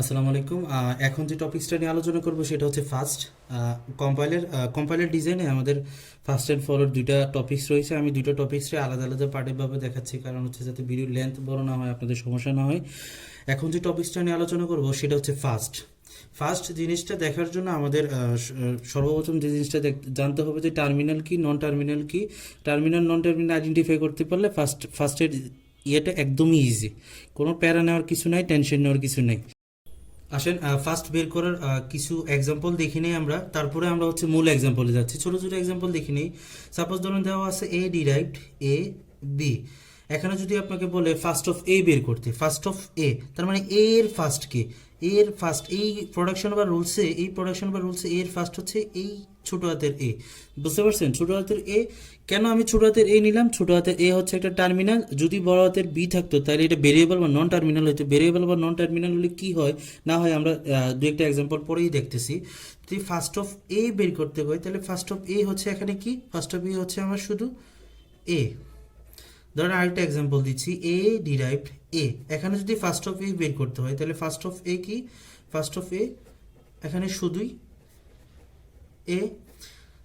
আসসালামু আলাইকুম। এখন যে টপিকসটা নিয়ে আলোচনা করব সেটা হচ্ছে ফার্স্ট কম্পাইলার ডিজাইনে আমাদের ফার্স্ট অ্যান্ড ফরওয়ার্ড দুইটা টপিকস রয়েছে। আমি দুইটা টপিক্সে আলাদা আলাদা পার্টেভাবে দেখাচ্ছি, কারণ হচ্ছে যাতে ভিডিওর লেন্থ বড় না হয়, আপনাদের সমস্যা না হয়। এখন যে টপিকসটা নিয়ে আলোচনা করব সেটা হচ্ছে ফার্স্ট জিনিসটা দেখার জন্য আমাদের সর্বপ্রথম যে জিনিসটা জানতে হবে যে টার্মিনাল কি, নন টার্মিনাল কি। টার্মিনাল নন টার্মিনাল আইডেন্টিফাই করতে পারলে ফার্স্টের ইয়েটা একদমই ইজি, কোনো প্যারা নেওয়ার কিছু নাই, টেনশন নেওয়ার কিছু নেই। আসেন ফার্স্ট বের করার কিছু এক্সাম্পল দেখে নেই আমরা, তারপরে আমরা হচ্ছে মূল এক্সাম্পলে যাচ্ছি। ছোটো ছোটো এক্সাম্পল দেখে নেই। সাপোজ ধরুন দেওয়া আছে এ ডিরাইভড এ বি। এখানে যদি আপনাকে বলে ফার্স্ট অফ এ বের করতে, ফার্স্ট অফ এ তার মানে এ এর ফার্স্ট কি, এর ফার্স্ট এই প্রোডাকশন বা রুলসে এর ফার্স্ট হচ্ছে এই ছোট হাতের এ। বুঝতে পারছেন? ছোট হাতের এ কেন আমি ছোট হাতের এ নিলাম? ছোট হাতের এ হচ্ছে একটা টার্মিনাল। যদি বড় হাতের বি থাকতো তাহলে এটা ভেরিয়েবল বা নন টার্মিনাল হইতো। ভেরিয়েবল বা নন টার্মিনাল হলে কি হয় না হয় আমরা দু একটা এক্সাম্পল পরেই দেখতেছি। যদি ফার্স্ট অফ এ বের করতে হয় তাহলে ফার্স্ট অফ এ হচ্ছে এখানে কি, ফার্স্ট অফ এ হচ্ছে আমার শুধু এ। ধরেন আরেকটা এক্সাম্পল দিচ্ছি, এ ডিরাইভড এ। এখানে যদি ফার্স্ট অফ এ বের করতে হয় তাহলে ফার্স্ট অফ এ কি, ফার্স্ট অফ এ এখানে শুধুই এ।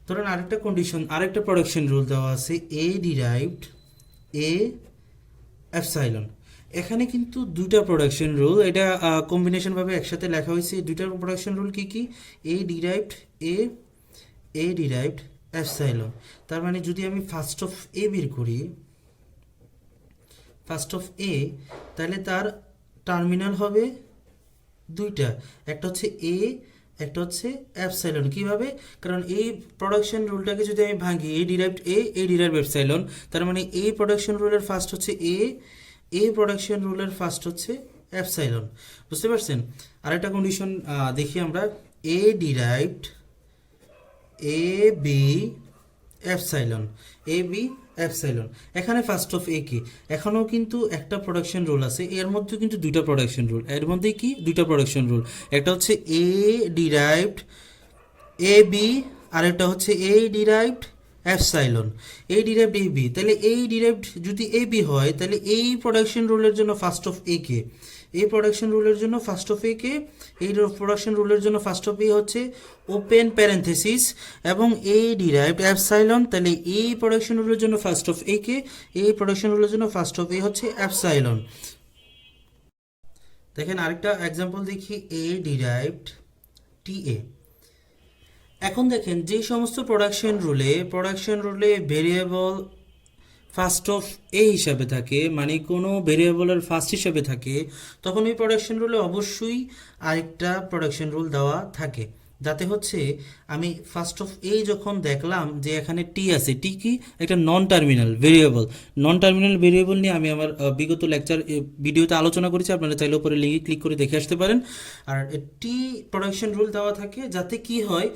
ধরেন আরেকটা কন্ডিশন, আরেকটা প্রোডাকশন রুল দেওয়া আছে, এ ডিরাইভড এ এপসাইলন। এখানে কিন্তু দুইটা প্রোডাকশন রুল, এটা কম্বিনেশনভাবে একসাথে লেখা হয়েছে। দুইটা প্রোডাকশন রুল কি কি, এ ডিরাইভড এ ডিরাইভড এপসাইলন। তার মানে যদি আমি ফার্স্ট অফ এ বের করি, ফার্স্ট অফ এ, তাহলে তার টার্মিনাল হবে দুইটা, একটা হচ্ছে এ, একটা হচ্ছে অ্যাপসাইলন। কিভাবে? কারণ এই প্রোডাকশন রুলটাকে যদি আমি ভাঙি, এ ডিরাইভড এ ডিরাইভড অ্যাপসাইলন, তার মানে এই প্রোডাকশন রুলের ফার্স্ট হচ্ছে এ প্রোডাকশন রুলের ফার্স্ট হচ্ছে অ্যাপসাইলন। বুঝতে পারছেন? আরেকটা কন্ডিশন দেখি আমরা, এ derived A B epsilon, A B epsilon. এখানে ফার্স্ট অফ এ কি, এখানেও কিন্তু একটা প্রোডাকশন রুল আছে, এর মধ্যে কিন্তু দুইটা প্রোডাকশন রুল, এর মধ্যে কি দুইটা প্রোডাকশন রুল, একটা হচ্ছে এ ডিরাইভড এ বি, আর একটা হচ্ছে এ derived epsilon, A derived A B. তাহলে এই ডিরাইভড যদি এ বি হয় তাহলে এই প্রোডাকশন রুলের জন্য ফার্স্ট অফ এ কে, এই প্রোডাকশন রুলের জন্য ফার্স্ট অফ এ কে, এই প্রোডাকশন রুলের জন্য ফার্স্ট অফ এ হচ্ছে ওপেন প্যারেন্থেসিস এবং এ ডিরাইভড অ্যাপসাইলন। তাহলে এই প্রোডাকশন রুলের জন্য ফার্স্ট অফ এ কে, এই প্রোডাকশন রুলের জন্য ফার্স্ট অফ এ হচ্ছে অ্যাপসাইলন। দেখেন আরেকটা এক্সাম্পল দেখি, এ ডিরাইভড টি এ। এখন দেখেন যে সমস্ত প্রোডাকশন রুলে ভেরিয়েবল ফার্স্ট অফ এ হিসাবে থাকে, মানে কোনো ভেরিয়েবলের ফার্স্ট হিসাবে থাকে, তখন ওই প্রোডাকশন রুলে অবশ্যই আরেকটা প্রোডাকশন রুল দেওয়া থাকে, যাতে হচ্ছে আমি ফার্স্ট অফ এ যখন দেখলাম যে এখানে টি আছে, টি কি একটা নন টার্মিনাল ভেরিয়েবল নিয়ে আমি আমার বিগত লেকচার ভিডিওতে আলোচনা করেছি, আপনারা চাইলে উপরে লিঙ্কে ক্লিক করে দেখে আসতে পারেন। আর টি প্রোডাকশন রুল দেওয়া থাকে যাতে কি হয়,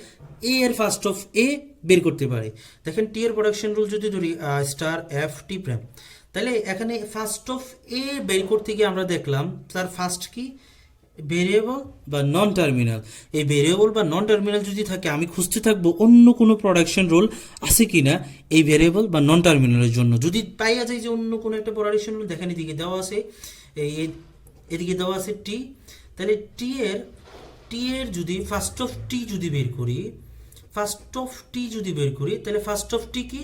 এ এর ফার্স্ট অফ এ বের করতে পারে। দেখেন টি এর প্রোডাকশন রুল যদি ধরি স্টার এফ টি প্রাইম, তাহলে এখানে ফার্স্ট অফ এ বের করতে গিয়ে আমরা দেখলাম তার ফার্স্ট কি, ভেরিয়েবল বা নন টার্মিনাল। এই ভেরিয়েবল বা নন টার্মিনাল যদি থাকে, আমি খুঁজতে থাকবো অন্য কোনো প্রোডাকশন রুল আছে কিনা এই ভেরিয়েবল বা নন টার্মিনালের জন্য। যদি পাইয়া যায় যে অন্য কোনো একটা প্রোডাকশন রুল, দেখেন এদিকে দেওয়া আছে এদিকে দেওয়া আছে টি, তাহলে টি এর যদি ফার্স্ট অফ টি যদি বের করি, তাহলে ফার্স্ট অফ টি কি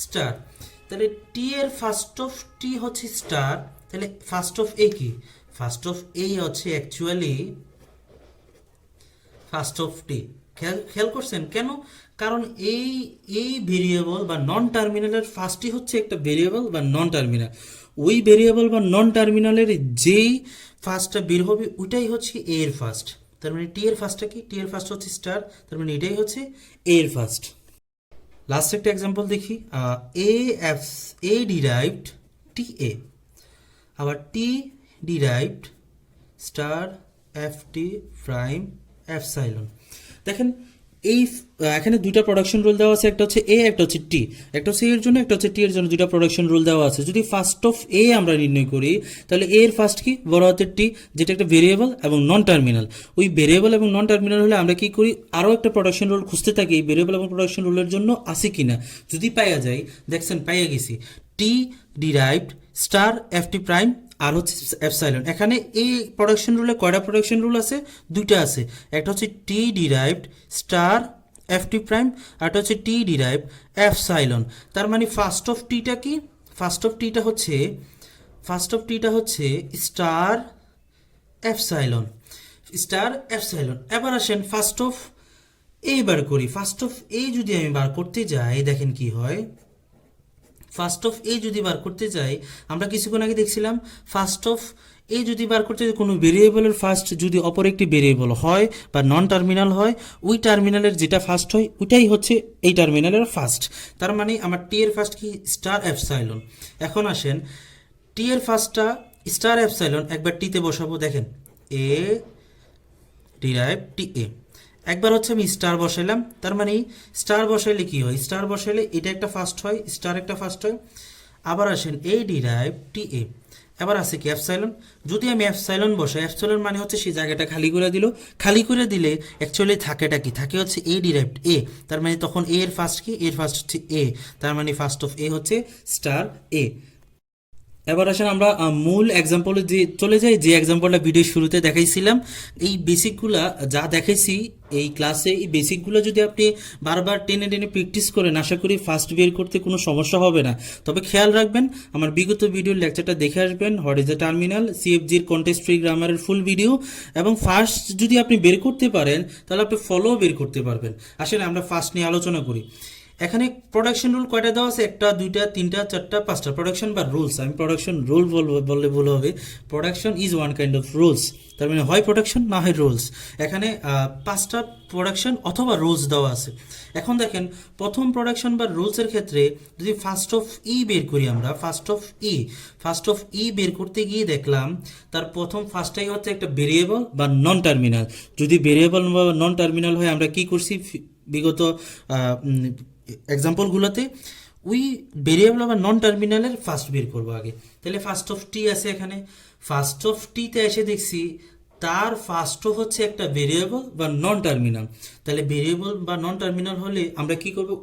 স্টার, তাহলে টি এর ফার্স্ট অফ টি হচ্ছে স্টার, তাহলে ফার্স্ট অফ এ কি, ফার্স্ট অফ এ হচ্ছে অ্যাকচুয়ালি ফার্স্ট অফ টি। খেয়াল করছেন কেন? কারণ এই ভেরিয়েবল বা নন টার্মিনালের ফার্স্টই হচ্ছে একটা ভেরিয়েবল বা নন টার্মিনাল। ওই ভেরিয়েবল বা নন টার্মিনালের যেই ফার্স্টটা বের হবে ওইটাই হচ্ছে এ এর ফার্স্ট। তার মানে টি এর ফার্স্টটা কি, টি এর ফার্স্ট হচ্ছে স্টার, তার মানে এটাই হচ্ছে এ এর ফার্স্ট। লাস্ট একটা এক্সাম্পল দেখি, এ ডিরাইভড টি এ, আবার T derived star F T prime epsilon. দেখেন এই এখানে দুইটা প্রোডাকশন রুল দেওয়া আছে, একটা হচ্ছে এ, একটা হচ্ছে টি, একটা হচ্ছে এর জন্য, একটা হচ্ছে টি এর জন্য, দুইটা প্রোডাকশন রুল দেওয়া আছে। যদি ফার্স্ট অফ এ আমরা নির্ণয় করি তাহলে এ এর ফার্স্ট কি, বড় হাতের টি, যেটা একটা ভেরিয়েবল এবং নন টার্মিনাল। ওই ভেরিয়েবল এবং নন টার্মিনাল হলে আমরা কি করি, আরও একটা প্রোডাকশন রুল খুঁজতে থাকি এই ভেরিয়েবল এবং প্রোডাকশন রুলের জন্য আছে কিনা। যদি পাইয়া যায়, দেখছেন পাইয়া গেছি, T derived star F T prime আর হচ্ছে এপসাইলন। এখানে এই প্রোডাকশন রুলে কয়টা প্রোডাকশন রুল আছে? দুইটা আছে। একটা হচ্ছে T derived star F T prime, আর একটা হচ্ছে টি ডিরাইভড এপসাইলন। তার মানে ফার্স্ট অফ টিটা কি? ফার্স্ট অফ টিটা হচ্ছে স্টার এপসাইলন, স্টার এপসাইলন। এবার আসেন ফার্স্ট অফ এ বার করি। ফার্স্ট অফ এ যদি আমি বার করতে যাই, দেখেন কি হয়। ফার্স্ট অফ এ যদি বার করতে যাই, আমরা কিছুক্ষণ আগে দেখছিলাম ফার্স্ট অফ এ যদি বার করতে যাই, কোনো ভেরিয়েবলের ফার্স্ট যদি অপর একটি ভেরিয়েবল হয় বা নন টার্মিনাল হয়, ওই টার্মিনালের যেটা ফার্স্ট হয় ওইটাই হচ্ছে এই টার্মিনালের ফার্স্ট। তার মানে আমার টি এর ফার্স্ট কি? Star epsilon. এখন আসেন টি এর ফার্স্টটা স্টার এপসাইলন, একবার টিতে বসাবো। দেখেন এ ডিরাইভ টি এ, একবার হচ্ছে আমি স্টার বসাইলাম। তার মানে স্টার বসাইলে কি হয়? স্টার বসাইলে এটা একটা ফার্স্ট হয়, স্টার একটা ফার্স্ট হয়। আবার আসেন এ ডিরাইভ টি এ, এবার আছে কি এপসাইলন। যদি আমি এপসাইলন বসাই, এপসাইলন মানে হচ্ছে সেই জায়গাটা খালি করে দিল। খালি করে দিলে অ্যাকচুয়ালি থাকেটা কি? থাকে হচ্ছে এ ডিরাইভড এ। তার মানে তখন এ এর ফার্স্ট কি? এর ফার্স্ট হচ্ছে এ। তার মানে ফার্স্ট অফ এ হচ্ছে স্টার এ। এবার আসেন আমরা মূল এক্সাম্পলে যে চলে যাই, যে এক্সাম্পলটা ভিডিও শুরুতে দেখাইছিলাম। এই বেসিকগুলা যা দেখাইছি এই ক্লাসে, এই বেসিকগুলো যদি আপনি বারবার টেনে টেনে প্র্যাকটিস করেন, আশা করি ফার্স্ট বের করতে কোনো সমস্যা হবে না। তবে খেয়াল রাখবেন, আমার বিগত ভিডিওর লেকচারটা দেখে আসবেন, হোয়াট ইজ দ্য টার্মিনাল, সিএফজির কন্টেক্সট ফ্রি গ্রামারের ফুল ভিডিও। এবং ফার্স্ট যদি আপনি বের করতে পারেন, তাহলে আপনি ফলো বের করতে পারবেন। আসলে আমরা ফার্স্ট নিয়ে আলোচনা করি। এখানে প্রোডাকশন রুল কয়টা দেওয়া আছে? একটা, দুইটা, তিনটা, চারটা, পাঁচটা। প্রোডাকশন বা রুলস, আমি প্রোডাকশন রুল বললে ভুল হবে। Production is one kind of rules. তার মানে হয় প্রোডাকশন না হয় রুলস। এখানে পাঁচটা প্রোডাকশন অথবা রুলস দেওয়া আছে। এখন দেখেন প্রথম প্রোডাকশন বা রুলসের ক্ষেত্রে যদি ফার্স্ট অফ ই বের করি, আমরা ফার্স্ট অফ ই বের করতে গিয়ে দেখলাম তার প্রথম ফার্স্টটাই হচ্ছে একটা ভেরিয়েবল বা নন টার্মিনাল। যদি ভেরিয়েবল বা নন টার্মিনাল হয়, আমরা কি করছি বিগত এক্সাম্পলগুলোতে, ওই ভেরিয়েবল বা নন টার্মিনালের ফার্স্ট বের করবো আগে। তাহলে ফার্স্ট অফ টি আছে এখানে। ফার্স্ট অফ টিতে এসে দেখছি তার ফার্স্ট অফ হচ্ছে একটা ভেরিয়েবল বা নন টার্মিনাল। তাহলে ভেরিয়েবল বা নন টার্মিনাল হলে আমরা কি করবো?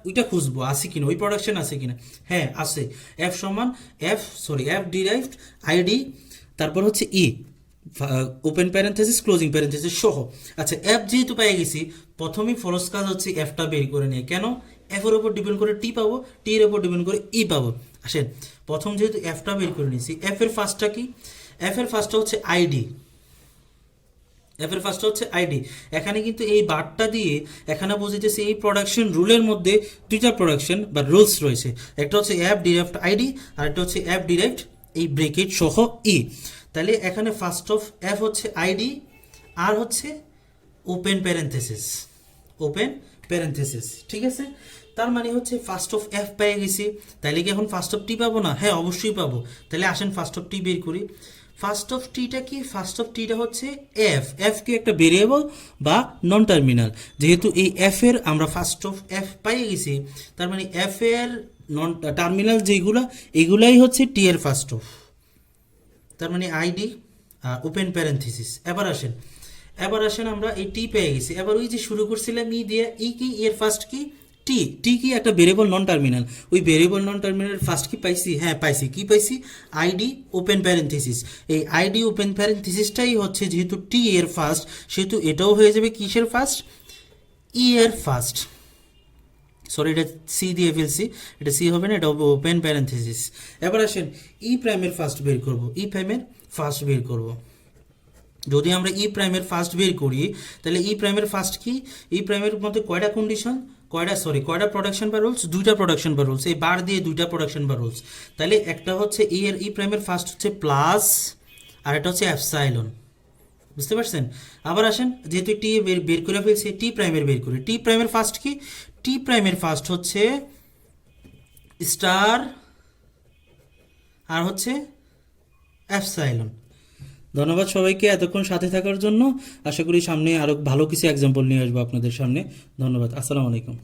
ওইটা খুঁজবো আছে কিনা, ওই প্রোডাকশন আছে কিনা। হ্যাঁ আছে, এফ সমান এফ ডিরাইভড আইডি, তারপর হচ্ছে ই ওপেন প্যারেন্থেসিস ক্লোজিং প্যারেন্থেসিস সহ। আচ্ছা, এফ যেহেতু পেয়ে গেছি, প্রথমেই ফরজ কাজ হচ্ছে এফটা বের করে নিয়ে। কেন? এফ এর উপর ডিপেন্ড করে টি পাবো, টি এর উপর ডিপেন্ড করে ই পাবো। আসেন প্রথম যেহেতু এফটা বের করে নিয়েছি, এফ এর ফার্স্টটা কি? এফ এর ফার্স্টটা হচ্ছে আইডি। এখানে কিন্তু এই বারটা দিয়ে এখানে বুঝিতেছি এই প্রোডাকশন রুলের মধ্যে দুইটা প্রোডাকশন বা রুলস রয়েছে। একটা হচ্ছে এফ ডিরাইভড আইডি, আর একটা হচ্ছে এফ ডিরাইভড এই ব্রেকেট সহ ই। তাহলে এখানে ফার্স্ট অফ এফ হচ্ছে আইডি, আর হচ্ছে ওপেন প্যারেন্থেসিস। ঠিক আছে, তার মানে হচ্ছে ফার্স্ট অফ এফ পেয়ে গেছি। তাহলে কি এখন ফার্স্ট অফ টি পাবো না? হ্যাঁ অবশ্যই পাবো। তাহলে আসেন ফার্স্ট অফ টি বের করি। ফার্স্ট অফ টিটা কি? ফার্স্ট অফ টিটা হচ্ছে এফ কি একটা ভেরিয়েবল বা নন টার্মিনাল। যেহেতু এই এফ এর আমরা ফার্স্ট অফ এফ পাই গেছি, তার মানে এফ এর নন টার্মিনাল যেগুলো, এগুলাই হচ্ছে টি এর ফার্স্ট অফ। তার মানে আইডি ওপেন প্যারেন্থেসিস। এবার আসেন আমরা এই টি পেয়ে গেছি। এবার ওই যে শুরু করছিলাম ই দিয়ে, ই কি? এর ফার্স্ট কি? টি কি একটা ভেরিয়েবল নন টার্মিনাল। ওই ভেরিয়েবল নন টার্মিনাল ফার্স্ট কি পাইছি? হ্যাঁ পাইছি। কি পাইছি? ID open parenthesis. এই আইডি ওপেন প্যারেন্থেসিসটাই হচ্ছে, যেহেতু টি এর ফার্স্ট, সেহেতু এটাও হয়ে যাবে কিসের ফার্স্ট? ই এর ফার্স্ট। সরি, এটা সি দিয়ে ফেলছি, এটা সি হবে না, এটা হবে ওপেন প্যারেন্থেসিস। এবার আসেন ই প্রাইমের ফার্স্ট বের করব। যদি আমরা ই প্রাইমের ফার্স্ট বের করি, তাহলে ই প্রাইমের ফার্স্ট কি? ই প্রাইমের মধ্যে কয়টা কন্ডিশন, কয়টা প্রোডাকশন বা রুলস? দুইটা প্রোডাকশন বা রুলস। এই বার দিয়ে দুইটা প্রোডাকশন বা রুলস। তাহলে একটা হচ্ছে ই প্রাইমের ফার্স্ট হচ্ছে প্লাস, আর একটা হচ্ছে অ্যাপসাইলন। বুঝতে পারছেন? আবার আসেন, যেহেতু টি বের করে ফেলছি, টি প্রাইমের বের করি। টি প্রাইমের ফার্স্ট কি? টি প্রাইমের ফার্স্ট হচ্ছে স্টার, আর হচ্ছে অ্যাপসাইলন। ধন্যবাদ সবাইকে এতক্ষণ সাথে থাকার জন্য। আশা করি সামনে আরো ভালো কিছু এক্সাম্পল নিয়ে আসবো আপনাদের সামনে। ধন্যবাদ। আসসালামু আলাইকুম।